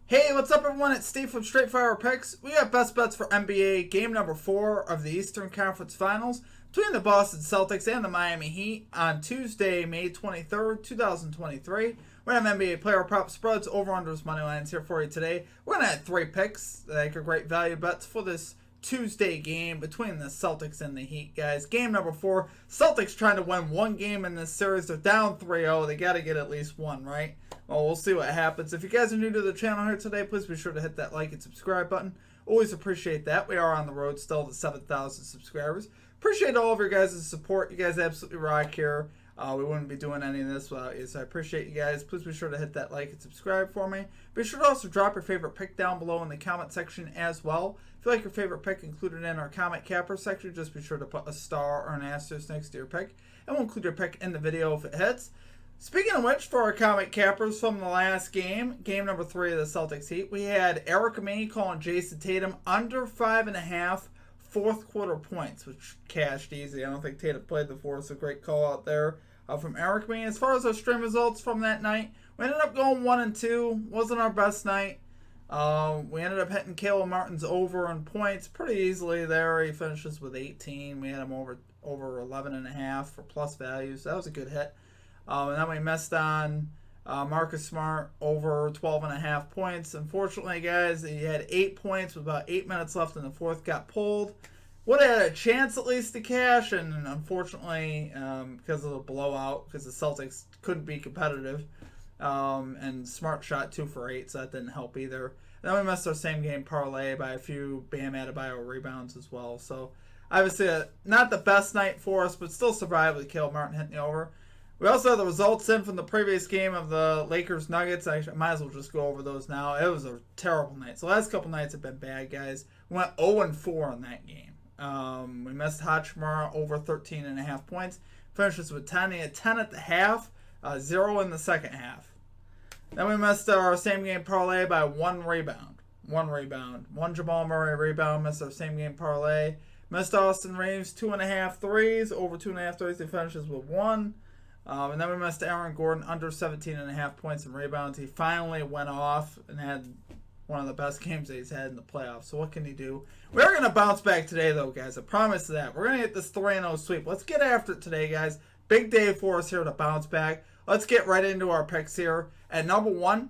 Hey, what's up everyone? It's Steve from Straight Fire Picks. We got best bets for NBA game number 4 of the Eastern Conference Finals between the Boston Celtics and the Miami Heat on Tuesday, May 23rd, 2023. We're going to have NBA player prop spreads, over-unders, money lines here for you today. We're going to have 3 picks that are great value bets for this Tuesday game between the Celtics and the Heat, guys. Game number 4. Celtics trying to win one game in this series. They're down 3-0. They got to get at least one, right? Well, we'll see what happens. If you guys are new to the channel here today, please be sure to hit that like and subscribe button. Always appreciate that. We are on the road still to 7,000 subscribers. Appreciate all of your guys' support. You guys absolutely rock here. We wouldn't be doing any of this without you, so I appreciate you guys. Please be sure to hit that like and subscribe for me. Be sure to also drop your favorite pick down below in the comment section as well. If you like your favorite pick included in our comment capper section, just be sure to put a star or an asterisk next to your pick, and we'll include your pick in the video if it hits. Speaking of which, for our comment cappers from the last game, game number 3 of the Celtics Heat, we had Eric May calling Jason Tatum under 5.5 fourth quarter points, which cashed easy. I don't think Tatum played the fourth, so great call out there from Eric May. As far as our stream results from that night, we ended up going 1-2. Wasn't our best night. We ended up hitting Caleb Martin's over in points pretty easily there. He finishes with 18. We had him over 11.5 for plus value, so that was a good hit. And then we missed on Marcus Smart over 12.5 points. Unfortunately, guys, he had 8 points with about 8 minutes left in the fourth. Got pulled. Would have had a chance at least to cash, and unfortunately, because of the blowout, because the Celtics couldn't be competitive, and Smart shot 2 for 8, so that didn't help either. And then we missed our same game parlay by a few Bam Adebayo rebounds as well. So obviously, not the best night for us, but still survived with Caleb Martin hitting the over. We also have the results in from the previous game of the Lakers-Nuggets. I might as well just go over those now. It was a terrible night. So the last couple nights have been bad, guys. We went 0-4 in that game. We missed Hachimura over 13.5 points. Finishes with 10. He had 10 at the half, 0 in the second half. Then we missed our same game parlay by 1 rebound. 1 Jamal Murray rebound. Missed our same game parlay. Missed Austin Reeves 2.5 threes. Over 2.5 threes. He finishes with 1. And then we missed Aaron Gordon under 17.5 points and rebounds. He finally went off and had one of the best games that he's had in the playoffs. So what can he do? We're going to bounce back today, though, guys. I promise that. We're going to get this 3-0 sweep. Let's get after it today, guys. Big day for us here to bounce back. Let's get right into our picks here. At number 1,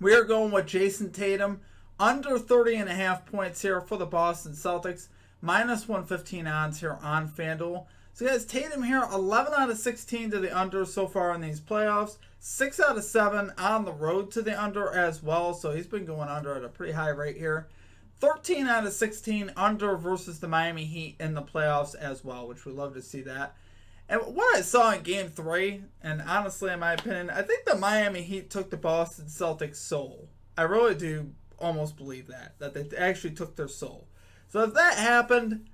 we are going with Jason Tatum under 30.5 points here for the Boston Celtics. Minus 115 odds here on FanDuel. So guys, Tatum here, 11 out of 16 to the under so far in these playoffs. 6 out of 7 on the road to the under as well. So he's been going under at a pretty high rate here. 13 out of 16 under versus the Miami Heat in the playoffs as well, which we love to see that. And what I saw in Game 3, and honestly, in my opinion, I think the Miami Heat took the Boston Celtics' soul. I really do almost believe that they actually took their soul. So if that happened,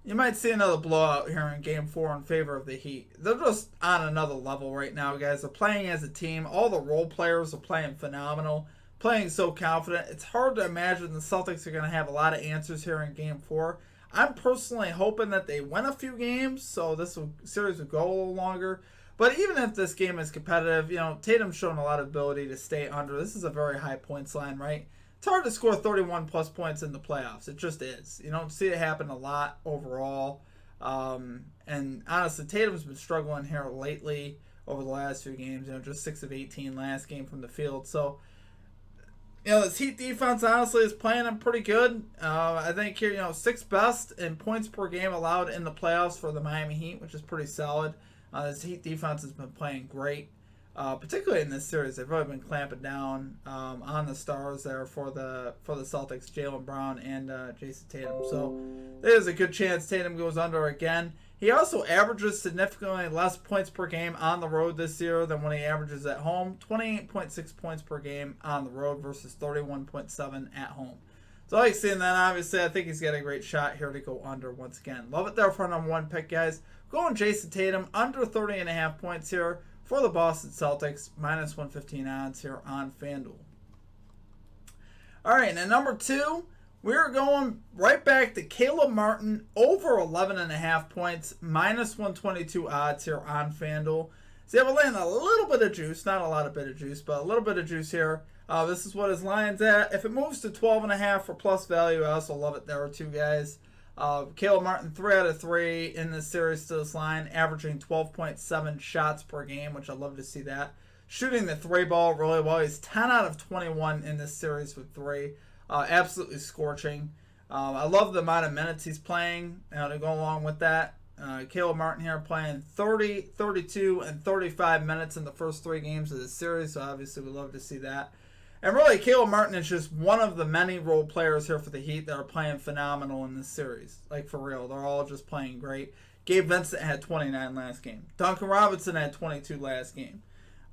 you might see another blowout here in Game 4 in favor of the Heat. They're just on another level right now, guys. They're playing as a team. All the role players are playing phenomenal, playing so confident. It's hard to imagine the Celtics are going to have a lot of answers here in Game 4. I'm personally hoping that they win a few games, so this series will go a little longer. But even if this game is competitive, you know, Tatum's shown a lot of ability to stay under. This is a very high points line, right? It's hard to score 31-plus points in the playoffs. It just is. You don't see it happen a lot overall. And honestly, Tatum's been struggling here lately over the last few games. You know, just 6 of 18 last game from the field. So, you know, this Heat defense, honestly, is playing them pretty good. I think here, you know, 6th best in points per game allowed in the playoffs for the Miami Heat, which is pretty solid. This Heat defense has been playing great. Particularly in this series, they've really been clamping down on the stars there for the Celtics, Jaylen Brown and Jason Tatum. So there's a good chance Tatum goes under again. He also averages significantly less points per game on the road this year than when he averages at home. 28.6 points per game on the road versus 31.7 at home. So I like seeing that. Obviously, I think he's got a great shot here to go under once again. Love it there for number 1 pick, guys. Going Jason Tatum under 30.5 points here for the Boston Celtics, minus 115 odds here on FanDuel. All right, and at number 2, we're going right back to Caleb Martin, over 11.5 points, minus 122 odds here on FanDuel. So yeah, we're laying a little bit of juice, not a lot of bit of juice, but a little bit of juice here This is what his line's at. If it moves to 12.5 for plus value, I also love it there too, guys. Caleb Martin, 3 out of 3 in this series to this line, averaging 12.7 shots per game, which I love to see that. Shooting the 3 ball really well. He's 10 out of 21 in this series with 3. Absolutely scorching. I love the amount of minutes he's playing to go along with that. Caleb Martin here playing 30, 32, and 35 minutes in the first 3 games of this series, so obviously we love to see that. And really, Caleb Martin is just one of the many role players here for the Heat that are playing phenomenal in this series. Like, for real. They're all just playing great. Gabe Vincent had 29 last game. Duncan Robinson had 22 last game.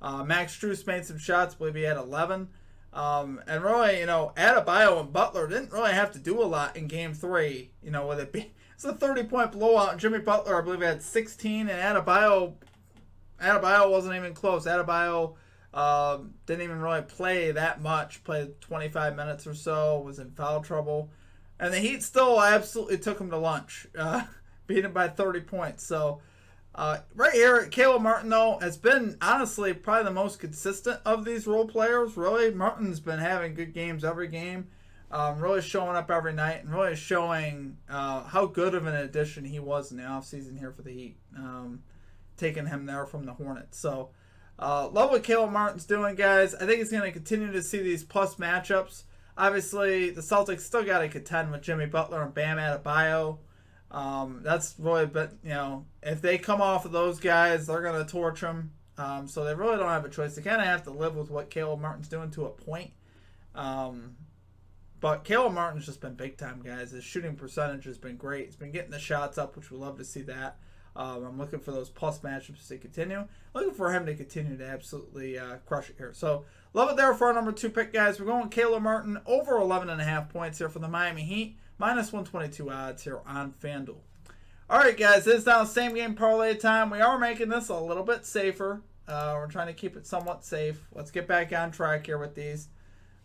Max Strus made some shots. I believe he had 11. And really, Adebayo and Butler didn't really have to do a lot in Game 3. With it being it's a 30-point blowout. And Jimmy Butler, I believe, had 16. And Adebayo wasn't even close. Adebayo didn't even really play that much. Played 25 minutes or so. Was in foul trouble. And the Heat still absolutely took him to lunch. Beat him by 30 points. So, right here, Caleb Martin, though, has been, honestly, probably the most consistent of these role players, really. Martin's been having good games every game, really showing up every night, and really showing how good of an addition he was in the offseason here for the Heat, taking him there from the Hornets. So, love what Caleb Martin's doing, guys. I think he's going to continue to see these plus matchups. Obviously, the Celtics still got to contend with Jimmy Butler and Bam Adebayo. That's really, but if they come off of those guys, they're going to torch them. So they really don't have a choice. They kind of have to live with what Caleb Martin's doing to a point. But Caleb Martin's just been big time, guys. His shooting percentage has been great. He's been getting the shots up, which we love to see that. I'm looking for those plus matchups to continue. Looking for him to continue to absolutely crush it here. So love it there for our number 2 pick, guys. We're going Caleb Martin over 11.5 points here for the Miami Heat. Minus 122 odds here on FanDuel. Alright, guys, it is now same game parlay time. We are making this a little bit safer. We're trying to keep it somewhat safe. Let's get back on track here with these.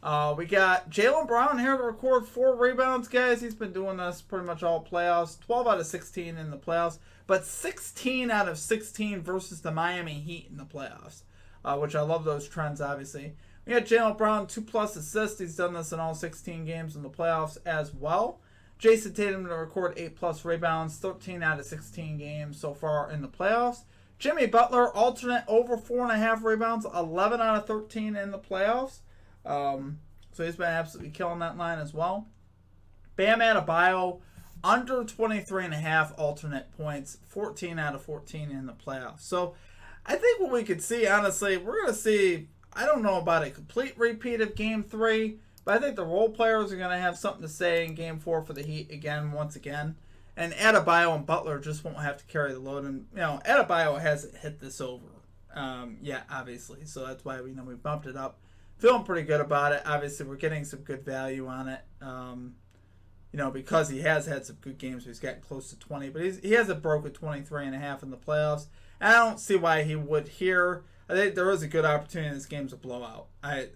We got Jaylen Brown here to record 4 rebounds, guys. He's been doing this pretty much all playoffs. 12 out of 16 in the playoffs, but 16 out of 16 versus the Miami Heat in the playoffs, which I love those trends, obviously. We got Jaylen Brown, 2+ assists. He's done this in all 16 games in the playoffs as well. Jason Tatum to record 8+ rebounds, 13 out of 16 games so far in the playoffs. Jimmy Butler, alternate over 4.5 rebounds, 11 out of 13 in the playoffs. So he's been absolutely killing that line as well. Bam Adebayo, under 23.5 alternate points, 14 out of 14 in the playoffs. So I think what we could see, honestly, we're going to see, I don't know about a complete repeat of Game 3, but I think the role players are going to have something to say in Game 4 for the Heat once again. And Adebayo and Butler just won't have to carry the load. And, Adebayo hasn't hit this over yet, obviously. So that's why we bumped it up. Feeling pretty good about it. Obviously, we're getting some good value on it. Because he has had some good games. He's gotten close to 20. But he hasn't broken 23.5 in the playoffs. And I don't see why he would here. I think there is a good opportunity this game's a blowout. I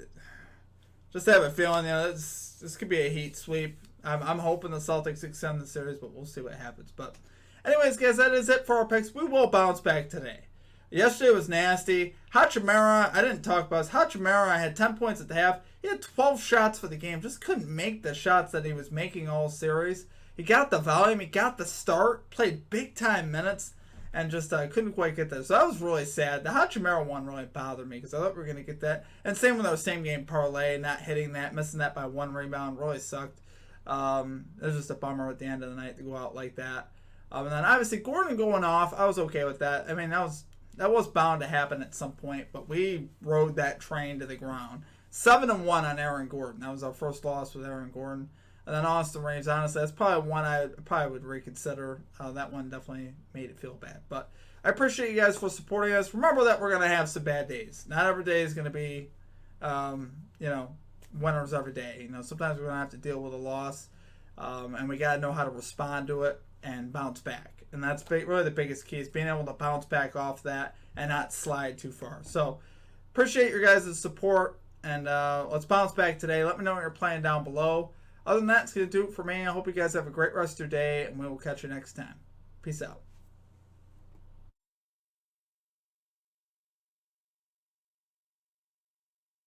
just have a feeling, this could be a Heat sweep. I'm hoping the Celtics extend the series, but we'll see what happens. But anyways, guys, that is it for our picks. We will bounce back today. Yesterday was nasty. Hachimura, I didn't talk about this. Hachimura had 10 points at the half. He had 12 shots for the game. Just couldn't make the shots that he was making all series. He got the volume. He got the start. Played big-time minutes. And just couldn't quite get that. So that was really sad. The Hachimura one really bothered me because I thought we were going to get that. And same with our same-game parlay, not hitting that, missing that by 1 rebound. Really sucked. It was just a bummer at the end of the night to go out like that. And then obviously Gordon going off, I was okay with that. I mean, that was bound to happen at some point, but we rode that train to the ground. 7-1 on Aaron Gordon. That was our first loss with Aaron Gordon. And then Austin Reeves, honestly, that's probably one I probably would reconsider. That one definitely made it feel bad. But I appreciate you guys for supporting us. Remember that we're going to have some bad days. Not every day is going to be, winners every day. Sometimes we're going to have to deal with a loss. And we got to know how to respond to it and bounce back. And that's really the biggest key is being able to bounce back off that and not slide too far. So appreciate your guys' support. And let's bounce back today. Let me know what you're playing down below. Other than that, it's going to do it for me. I hope you guys have a great rest of your day, and we will catch you next time. Peace out.